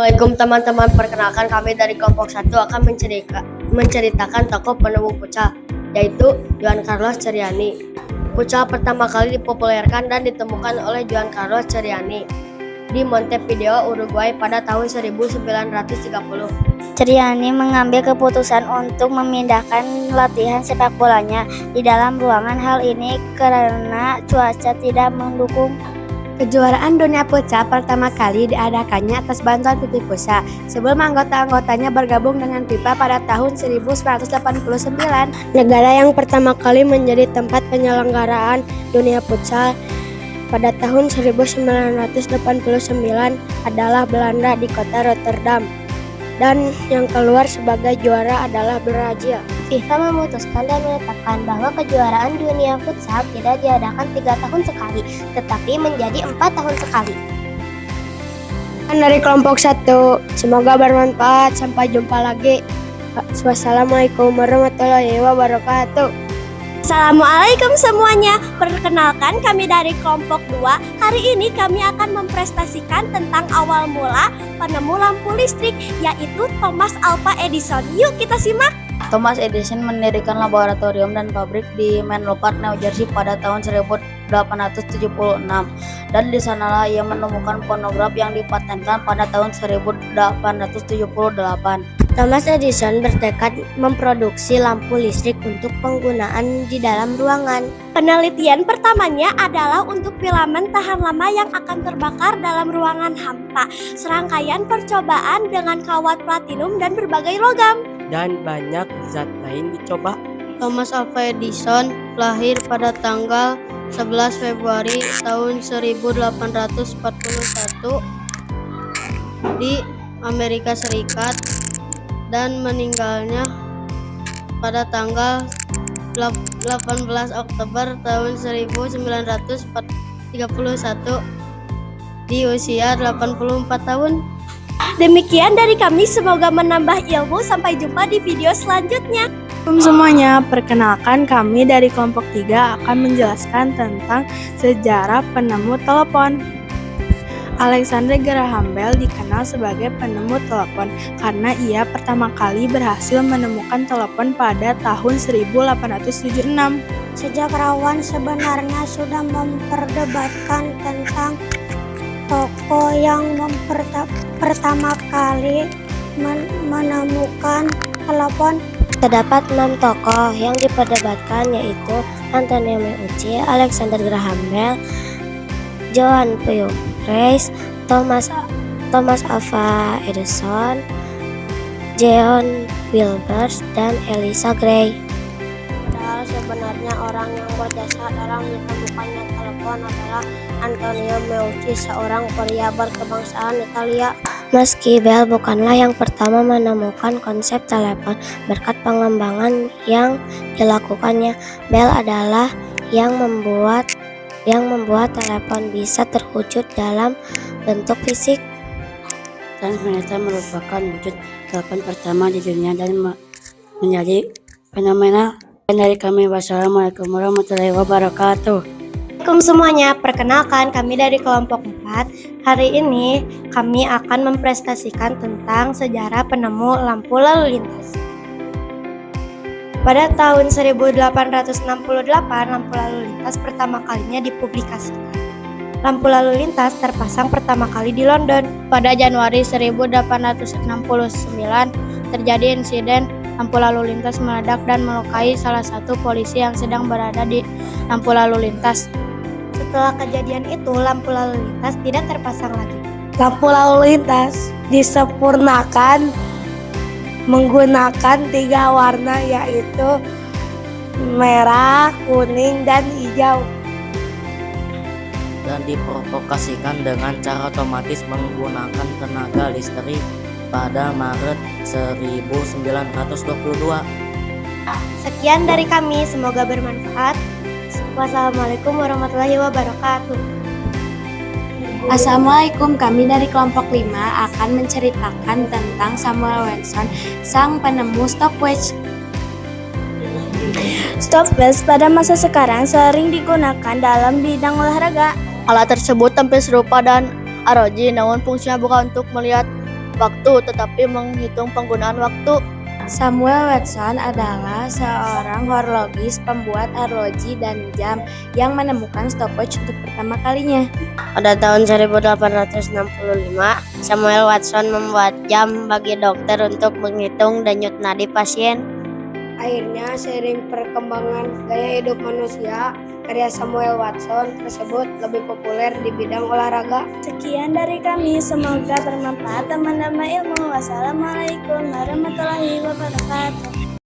Assalamualaikum teman-teman, perkenalkan kami dari kelompok 1 akan menceritakan tokoh penemu futsal, yaitu Juan Carlos Ceriani. Futsal pertama kali dipopulerkan dan ditemukan oleh Juan Carlos Ceriani di Montevideo, Uruguay pada tahun 1930. Ceriani mengambil keputusan untuk memindahkan latihan sepak bolanya di dalam ruangan. Hal ini karena cuaca tidak mendukung. Kejuaraan dunia futsal pertama kali diadakannya atas bantuan FIFA Pusat sebelum anggota-anggotanya bergabung dengan FIFA pada tahun 1989. Negara yang pertama kali menjadi tempat penyelenggaraan dunia futsal pada tahun 1989 adalah Belanda di kota Rotterdam, dan yang keluar sebagai juara adalah Brazil. FIFA memutuskan dan menetapkan bahwa kejuaraan dunia futsal tidak diadakan 3 tahun sekali, tetapi menjadi 4 tahun sekali. Dari kelompok 1, semoga bermanfaat. Sampai jumpa lagi. Wassalamualaikum warahmatullahi wabarakatuh. Assalamualaikum semuanya. Perkenalkan, kami dari kelompok 2. Hari ini kami akan memprestasikan tentang awal mula penemu lampu listrik, yaitu Thomas Alva Edison. Yuk kita simak. Thomas Edison mendirikan laboratorium dan pabrik di Menlo Park, New Jersey pada tahun 1876, dan di sanalah ia menemukan fonograf yang dipatenkan pada tahun 1878. Thomas Edison bertekad memproduksi lampu listrik untuk penggunaan di dalam ruangan. Penelitian pertamanya adalah untuk filamen tahan lama yang akan terbakar dalam ruangan hampa. Serangkaian percobaan dengan kawat platinum dan berbagai logam. Dan banyak zat lain dicoba. Thomas Alva Edison lahir pada tanggal 11 Februari tahun 1841 di Amerika Serikat dan meninggalnya pada tanggal 18 Oktober tahun 1931 di usia 84 tahun. Demikian dari kami, semoga menambah ilmu. Sampai jumpa di video selanjutnya. Assalamualaikum semuanya, perkenalkan kami dari kelompok 3 akan menjelaskan tentang sejarah penemu telepon. Alexander Graham Bell dikenal sebagai penemu telepon karena ia pertama kali berhasil menemukan telepon pada tahun 1876. Sejarawan sebenarnya sudah memperdebatkan tentang tokoh yang pertama kali menemukan telepon. Terdapat 6 tokoh yang diperdebatkan, yaitu Antonio Meucci, Alexander Graham Bell, Johann Puig, Thomas Alva Edison, John Wilbur, dan Eliza Gray. Padahal sebenarnya orang yang berjasa dalam ditemukannya telepon adalah Antonio Meucci, seorang pria berkebangsaan Italia. Meski Bell bukanlah yang pertama menemukan konsep telepon, berkat pengembangan yang dilakukannya, Bell adalah yang membuat telepon bisa terwujud dalam bentuk fisik. Dan ternyata merupakan wujud telepon pertama di dunia dan menjadi fenomena. Dan dari kami, wassalamualaikum warahmatullahi wabarakatuh. Assalamualaikum semuanya, perkenalkan kami dari kelompok 4. Hari ini kami akan memprestasikan tentang sejarah penemu lampu lalu lintas. Pada tahun 1868, lampu lalu lintas pertama kalinya dipublikasikan. Lampu lalu lintas terpasang pertama kali di London. Pada Januari 1869 terjadi insiden lampu lalu lintas meledak dan melukai salah satu polisi yang sedang berada di lampu lalu lintas. Setelah kejadian itu, lampu lalu lintas tidak terpasang lagi. Lampu lalu lintas disempurnakan menggunakan 3 warna, yaitu merah, kuning, dan hijau. Dan diprovokasikan dengan cara otomatis menggunakan tenaga listrik pada Maret 1922. Sekian dari kami, semoga bermanfaat. Wassalamualaikum warahmatullahi wabarakatuh. Assalamualaikum, kami dari kelompok 5 akan menceritakan tentang Samuel Watson, sang penemu stopwatch. Stopwatch pada masa sekarang sering digunakan dalam bidang olahraga. Alat tersebut tampil serupa dan ROG, namun fungsinya bukan untuk melihat waktu, tetapi menghitung penggunaan waktu. Samuel Watson adalah seorang horologis pembuat arloji dan jam yang menemukan stopwatch untuk pertama kalinya. Pada tahun 1865, Samuel Watson membuat jam bagi dokter untuk menghitung denyut nadi pasien. Akhirnya, seiring perkembangan gaya hidup manusia, karya Samuel Watson tersebut lebih populer di bidang olahraga. Sekian dari kami, semoga bermanfaat dan menambah ilmu. Wassalamualaikum warahmatullahi wabarakatuh.